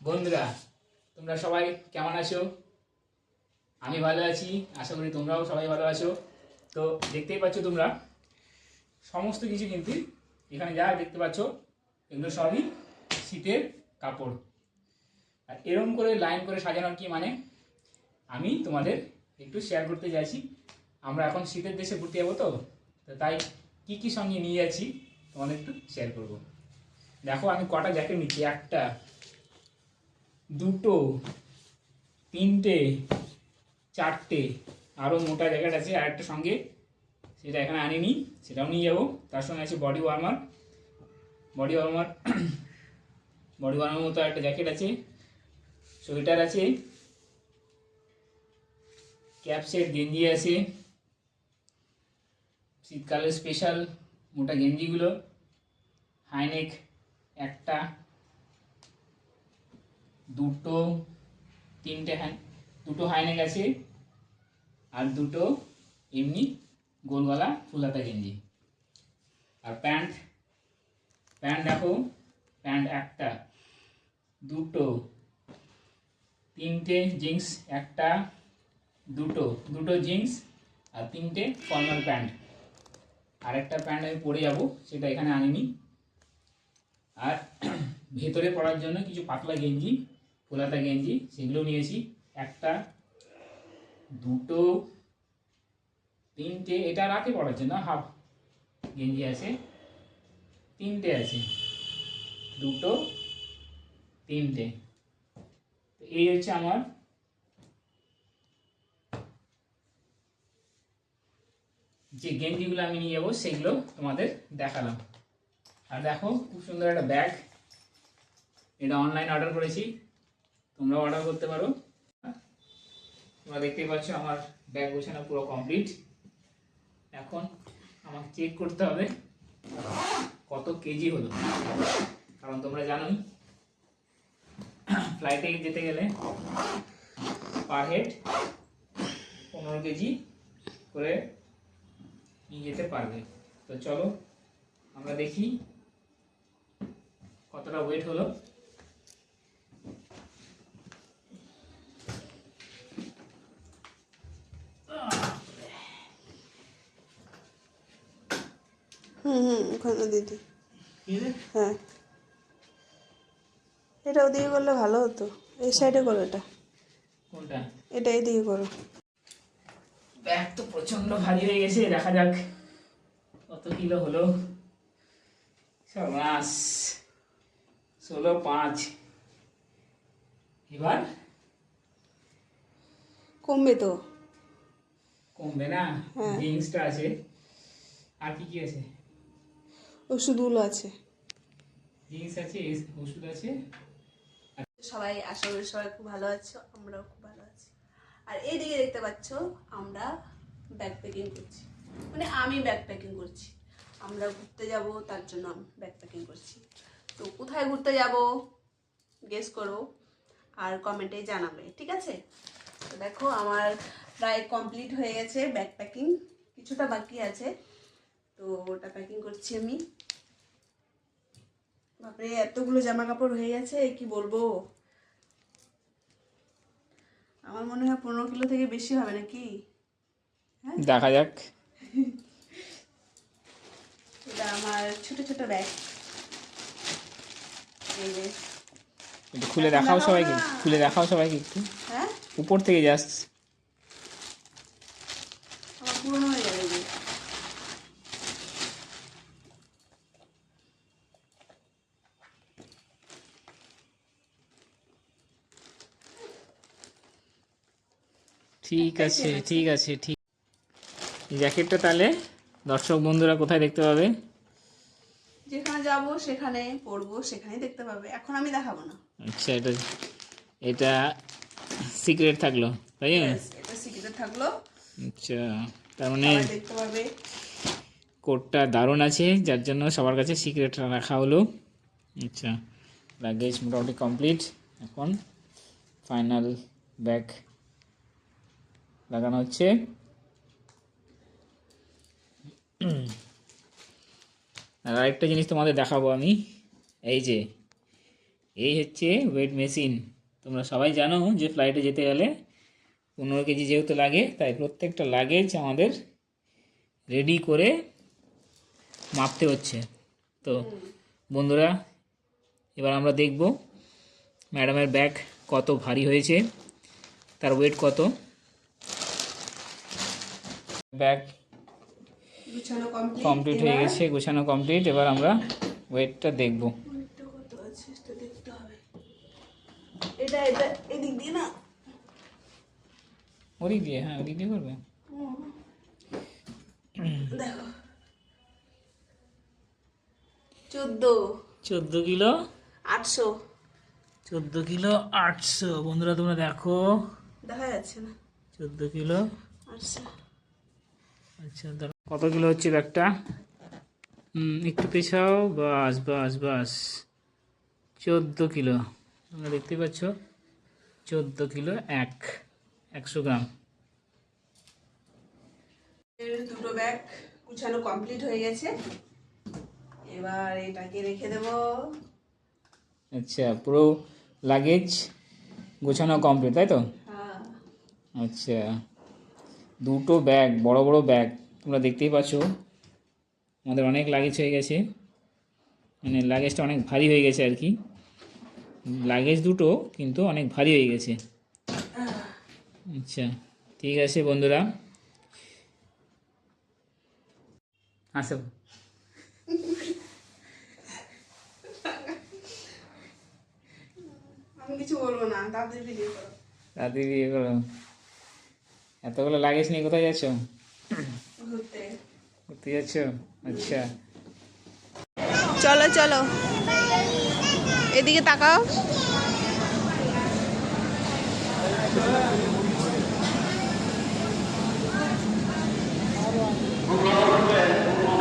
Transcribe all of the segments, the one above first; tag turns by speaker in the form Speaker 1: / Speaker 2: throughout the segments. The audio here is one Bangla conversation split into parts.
Speaker 1: বন্ধুরা, তোমরা সবাই কেমন আছো? আমি ভালো আছি, আশা করি তোমরাও সবাই ভালো আছো। তো দেখতেই পাচ্ছ তোমরা সমস্ত কিছু কিন্তু এখানে যা দেখতে পাচ্ছ এগুলো সবই শীতের কাপড়। আর এরকম করে লাইন করে সাজানোর কি মানে আমি তোমাদের একটু শেয়ার করতে চাইছি। আমরা এখন শীতের দেশে ঘুরতে যাবো, তো তাই কি কি সঙ্গে নিয়ে যাচ্ছি তোমাদের একটু শেয়ার করব। দেখো আমি কটা জ্যাকেট নিচ্ছি, একটা, দুটো, তিনটে, চারটে, আরও মোটা জ্যাকেট আছে আর একটা সঙ্গে, সেটা এখানে আনিনি, সেটাও নিয়ে যাবো। তার সঙ্গে আছে body warmer body warmer body warmer মতো একটা জ্যাকেট আছে, সোয়েটার আছে, ক্যাপ সেট, গেঞ্জি আছে, শীতকালের স্পেশাল মোটা গেঞ্জিগুলো, হাইনেক একটা, দুটো, তিনটে দুটো হাইনেক আছে, আর দুটো এমনি গোল গলা ফুল হাতা গেঞ্জি। আর প্যান্ট দেখো, প্যান্ট একটা, দুটো, তিনটে জিন্স, একটা, দুটো জিন্স আর তিনটে ফর্মাল প্যান্ট। আর একটা প্যান্ট আমি পরে যাব, সেটা এখানে আনিনি। আর ভেতরে পরার জন্য কিছু পাতলা গেঞ্জি, ফুল হাতা গেঞ্জি, সেগুলো নিয়েছি। একটা, দুটো, তিনটে, এটা রাতে পরার জন্য হাফ গেঞ্জি আছে, তিনটে আছে, দুটো, তিনটে। এই হচ্ছে আমার যে গেঞ্জিগুলো আমি নিয়ে যাবো সেগুলো তোমাদের দেখালাম। আর দেখো খুব সুন্দর একটা ব্যাগ, এটা অনলাইন অর্ডার করেছি, তোমরাও অর্ডার করতে পারো। তোমরা দেখতেই পাচ্ছ আমার ব্যাগ গোছানো পুরো কমপ্লিট। এখন আমাকে চেক করতে হবে কত কেজি হলো, কারণ তোমরা জানোই ফ্লাইটে যেতে গেলে পার হেড 15 কেজি করে নিয়ে যেতে পারবে। তো চলো আমরা দেখি কতটা ওয়েট হলো।
Speaker 2: ওখানে দিদি। হ্যাঁ, এটা ওদিকে করলে ভালো হতো। এই সাইডে করো, এটা
Speaker 1: কোনটা?
Speaker 2: এটা এইদিকে করো।
Speaker 1: ব্যাগ তো প্রচন্ড ভারী হয়ে গেছে, দেখা যাক কত কিলো হলো। 16.5। এবার
Speaker 2: কমবে তো।
Speaker 1: কমবে না?
Speaker 2: হ্যাঁ,
Speaker 1: জিন্সটা আছে, আর কি কি আছে?
Speaker 2: ওষুধগুলো আছে।
Speaker 1: জিন্স আছে, ওষুধ আছে।
Speaker 2: সবাই আশা করি সবাই খুব ভালো আছো, আমরাও খুব ভালো আছি। আর এইদিকে দেখতে পাচ্ছ আমরা ব্যাগ প্যাকিং করছি, মানে আমি ব্যাগ প্যাকিং করছি। আমরা ঘুরতে যাব, তার জন্য আমি ব্যাগ প্যাকিং করছি। তো কোথায় ঘুরতে যাব গেস করো আর কমেন্টে জানাবে, ঠিক আছে? তো দেখো আমার প্রায় কমপ্লিট হয়ে গেছে ব্যাগ প্যাকিং, কিছুটা বাকি আছে, তো ওটা প্যাকিং করছি আমি। বাপরে এতগুলো জামা কাপড় হয়ে গেছে, কি বলবো। আমার মনে হয় 15 কিলো থেকে বেশি হবে নাকি? হ্যাঁ,
Speaker 1: দেখা যাক।
Speaker 2: এটা আমার ছোট ছোট ব্যাগ। এই যে
Speaker 1: একটু খুলে
Speaker 2: এখন
Speaker 1: দেখাও
Speaker 2: দেখাবো
Speaker 1: সবাইকে,
Speaker 2: না।
Speaker 1: খুলে দেখাও সবাইকে একটু,
Speaker 2: হ্যাঁ,
Speaker 1: উপর থেকে জাস্ট।
Speaker 2: আমার পুরনো হয়ে যাবে যে।
Speaker 1: ঠিক আছে, ঠিক আছে, ঠিক। এই জ্যাকেটটা তাহলে দর্শক বন্ধুরা কোথায় দেখতে পাবে?
Speaker 2: যেখানে যাব সেখানে পরবো, সেখানেই দেখতে পাবে, এখন আমি দেখাবো না।
Speaker 1: আচ্ছা, এটা এটা সিক্রেট থাকলো, তাই না?
Speaker 2: Yes, এটা সিক্রেট থাকলো,
Speaker 1: আচ্ছা, তার মানে
Speaker 2: সবাই দেখতে পাবে।
Speaker 1: কোডটা দারুণ আছে, যার জন্য সবার কাছে সিক্রেট রাখা হলো। আচ্ছা, লাগেজ মোটামুটি কমপ্লিট, এখন ফাইনাল ব্যাগ লাগানো হচ্ছে। আর আরেকটা জিনিস তোমাদের দেখাবো আমি, এই যে এই হচ্ছে ওয়েট মেশিন। তোমরা সবাই জানো যে ফ্লাইটে যেতে গেলে 15 কেজি যেহেতু লাগে, তাই প্রত্যেকটা লাগেজ আমাদের রেডি করে মাপতে হচ্ছে। তো বন্ধুরা, এবার আমরা দেখব ম্যাডামের ব্যাগ কত ভারী হয়েছে, তার ওয়েট কত। ব্যাগ
Speaker 2: গুছানো
Speaker 1: কমপ্লিট হয়ে গেছে, গোছানো কমপ্লিট। এবার আমরা ওয়েটটা দেখব।
Speaker 2: ওয়েটটা কত আছে সেটা দেখতে হবে। এটা এটা এদিক দিয়ে না,
Speaker 1: ওদিক দিয়ে, হ্যাঁ ওদিক দিয়ে করবে।
Speaker 2: দেখো 14
Speaker 1: কিলো
Speaker 2: 800
Speaker 1: কিলো 800। বন্ধুরা তোমরা দেখো,
Speaker 2: দেখা যাচ্ছে না,
Speaker 1: কিলো
Speaker 2: 800।
Speaker 1: আচ্ছা দাঁড়াও, কত কিলো হচ্ছে ব্যাগটা? একটু পেছাও, বাস বাস বাস। 14 কিলো, তোমরা দেখতে পাচ্ছ, 14 কিলো 100 গ্রাম।
Speaker 2: দুটো ব্যাগ গুছানো কমপ্লিট হয়ে গেছে, এবার এটাকে রেখে দেব।
Speaker 1: আচ্ছা, পুরো লাগেজ গোছানো কমপ্লিট, তাই তো?
Speaker 2: হ্যাঁ,
Speaker 1: আচ্ছা, দুটো ব্যাগ, বড় বড় ব্যাগ, তোমরা দেখতেই পাচ্ছ আমাদের অনেক লাগেজ হয়ে গেছে, মানে লাগেজটা অনেক ভারী হয়ে গেছে আর কি। লাগেজ দুটো কিন্তু অনেক ভারী হয়ে গেছে। আচ্ছা ঠিক আছে বন্ধুরা, আসো।
Speaker 2: আমি কিছু বলবো না, তাড়াতাড়ি ভিডিও করো।
Speaker 1: তাড়াতাড়ি বিয়ে করো। এতগুলো লাগেজ নিয়ে কোথায় যাচ্ছ?
Speaker 2: ঘুরতে।
Speaker 1: ঘুরতে যাচ্ছ? আচ্ছা,
Speaker 2: চলো চলো, এদিকে তাকাও।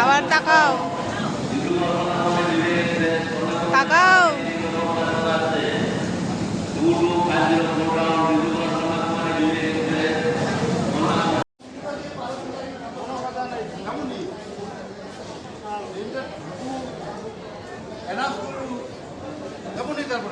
Speaker 2: আবার তাকাও, তাকাও।
Speaker 1: এদিকে দেখো।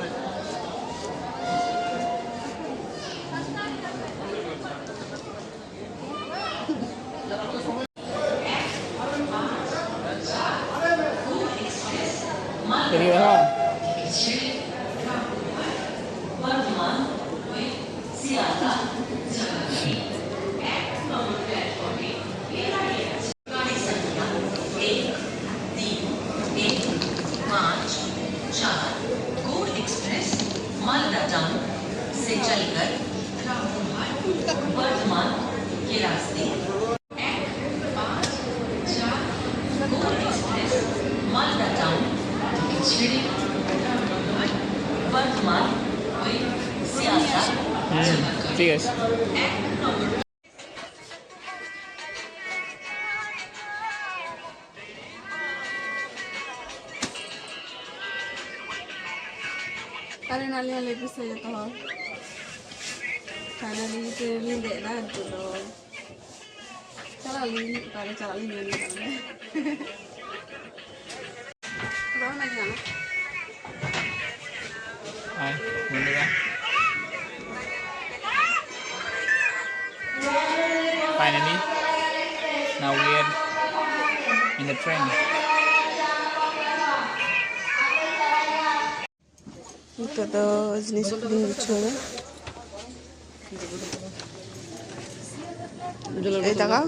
Speaker 3: गोल्ड एक्सप्रेस मालदा टाउन से चलकर वर्धमान के रास्ते 1-5-4 गोल्ड एक्सप्रेस मालदा टाउन ছেড়ে वर्धमान হয়ে সিয়ালদা
Speaker 1: ঠিক আছে।
Speaker 2: अरे नाली वाले भी सही तो हो, फाइनली ट्रेनिंग देना है तो चला ली, पहले चला ली नहीं करना रहो ना जाना।
Speaker 1: Hi, বন্ধুরা, finally now we are in the train.
Speaker 2: तो जिनिस छोड़ो এই তাকাও,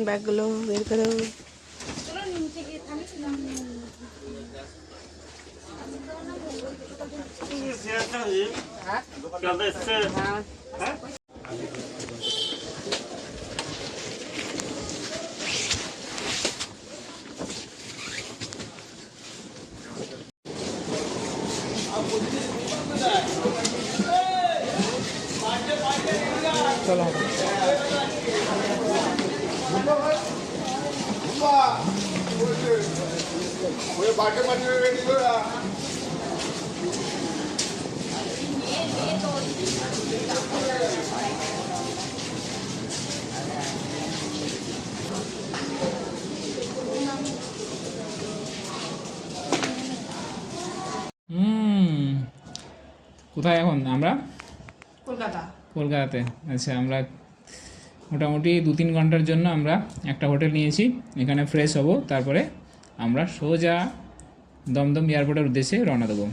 Speaker 2: ব্যাগগুলো বের করো।
Speaker 1: চলো কোথায় এখন আমরা?
Speaker 2: কলকাতা।
Speaker 1: কলকাতাতে। আচ্ছা, আমরা মোটামুটি 2-3 ঘন্টার জন্য আমরা একটা হোটেল নিয়েছি, এখানে ফ্রেশ হব, তারপরে আমরা সোজা দমদম এয়ারপোর্টের উদ্দেশ্যে রওনা দেবো।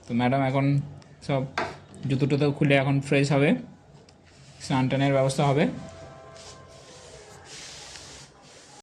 Speaker 1: তো ম্যাডাম এখন সব জুতো টুতো খুলে এখন ফ্রেশ হবে, স্নান টানের ব্যবস্থা হবে।